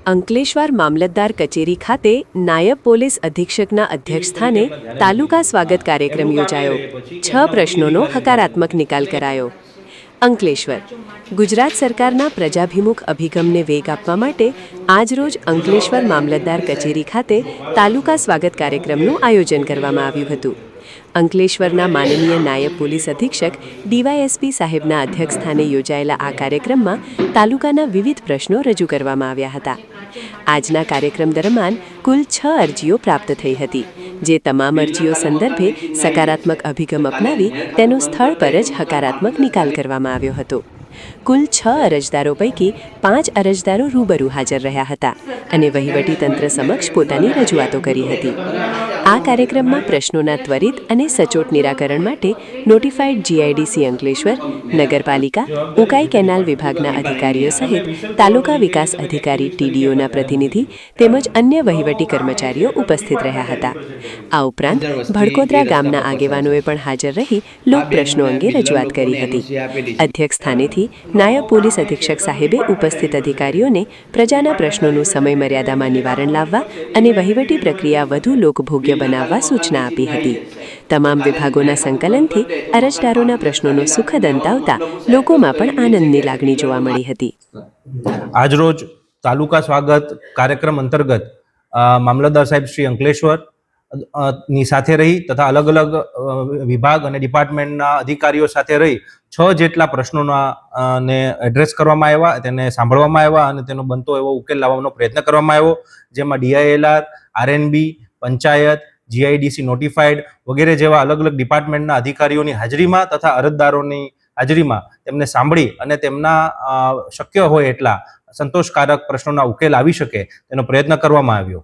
અંકલેશ્વર મામલતદાર કચેરી ખાતે નાયબ પોલીસ અધિક્ષકના અધ્યક્ષસ્થાને તાલુકા સ્વાગત કાર્યક્રમ યોજાયો। 6 પ્રશ્નોનો હકારાત્મક નિકાલ કરાયો। અંકલેશ્વર ગુજરાત સરકારના પ્રજાભિમુખ અભિગમને વેગ આપવા માટે આજરોજ અંકલેશ્વર મામલતદાર કચેરી ખાતે તાલુકા સ્વાગત કાર્યક્રમનું આયોજન કરવામાં આવ્યું હતું। અંકલેશ્વરના માનનીય નાયબ પોલીસ અધિક્ષક ડીવાયએસપી સાહેબના અધ્યક્ષસ્થાને યોજાયેલા આ કાર્યક્રમમાં તાલુકાના વિવિધ પ્રશ્નો રજૂ કરવામાં આવ્યા હતા। આજના કાર્યક્રમ દરમિયાન કુલ 6 અરજીઓ પ્રાપ્ત થઈ હતી, જે તમામ અરજીઓ સંદર્ભે સકારાત્મક અભિગમ અપનાવી તેનો સ્થળ પર જ હકારાત્મક નિકાલ કરવામાં આવ્યો હતો। કુલ 6 અરજદારો પૈકી 5 અરજદારો રૂબરૂ હાજર રહ્યા હતા અને વહીવટીતંત્ર સમક્ષ પોતાની રજૂઆતો કરી હતી। આ કાર્યક્રમમાં પ્રશ્નોના ત્વરિત અને સચોટ નિરાકરણ માટે નોટિફાઈડ જીઆઈડીસી અંકલેશ્વર, નગરપાલિકા, ઉકાઈ કેનાલ વિભાગના અધિકારીઓ સહિત તાલુકા વિકાસ અધિકારી ટીડીઓના પ્રતિનિધિ તેમજ અન્ય વહીવટી કર્મચારીઓ ઉપસ્થિત રહ્યા હતા। આ ઉપરાંત ભડકોદરા ગામના આગેવાનોએ પણ હાજર રહી લોક પ્રશ્નો અંગે રજૂઆત કરી હતી। અધ્યક્ષ સ્થાનેથી નાયબ પોલીસ અધિક્ષક સાહેબે ઉપસ્થિત અધિકારીઓને પ્રજાના પ્રશ્નોનું સમય મર્યાદામાં નિવારણ લાવવા અને વહીવટી પ્રક્રિયા વધુ લોકભોગ્ય બનાવવા સૂચના આપી હતી। તમામ વિભાગોના સંકલનથી અરજદારોના પ્રશ્નોનો સુખદ અંત આવતા લોકોમાં પણ આનંદની લાગણી જોવા મળી હતી। આજરોજ તાલુકા સ્વાગત કાર્યક્રમ અંતર્ગત મામલતદાર સાહેબ શ્રી અંકલેશ્વર ની સાથે રહી તથા અલગ અલગ વિભાગ અને ડિપાર્ટમેન્ટના અધિકારીઓ સાથે રહી 6 જેટલા પ્રશ્નોના ને એડ્રેસ કરવામાં આવ્યા, તેને સાંભળવામાં આવ્યા અને તેનો બનતો એવો ઉકેલ લાવવાનો પ્રયત્ન કરવામાં આવ્યો, જેમાં DILR, RNB, panchayat, GIDC notified વગેરે જેવા અલગ અલગ ડિપાર્ટમેન્ટના અધિકારીઓની હાજરીમાં તથા અરજદારોની હાજરીમાં તેમને સાંભળી અને તેમના શક્ય હોય એટલા સંતોષકારક પ્રશ્નોના ઉકેલ આવી શકે તેનો પ્રયત્ન કરવામાં આવ્યો।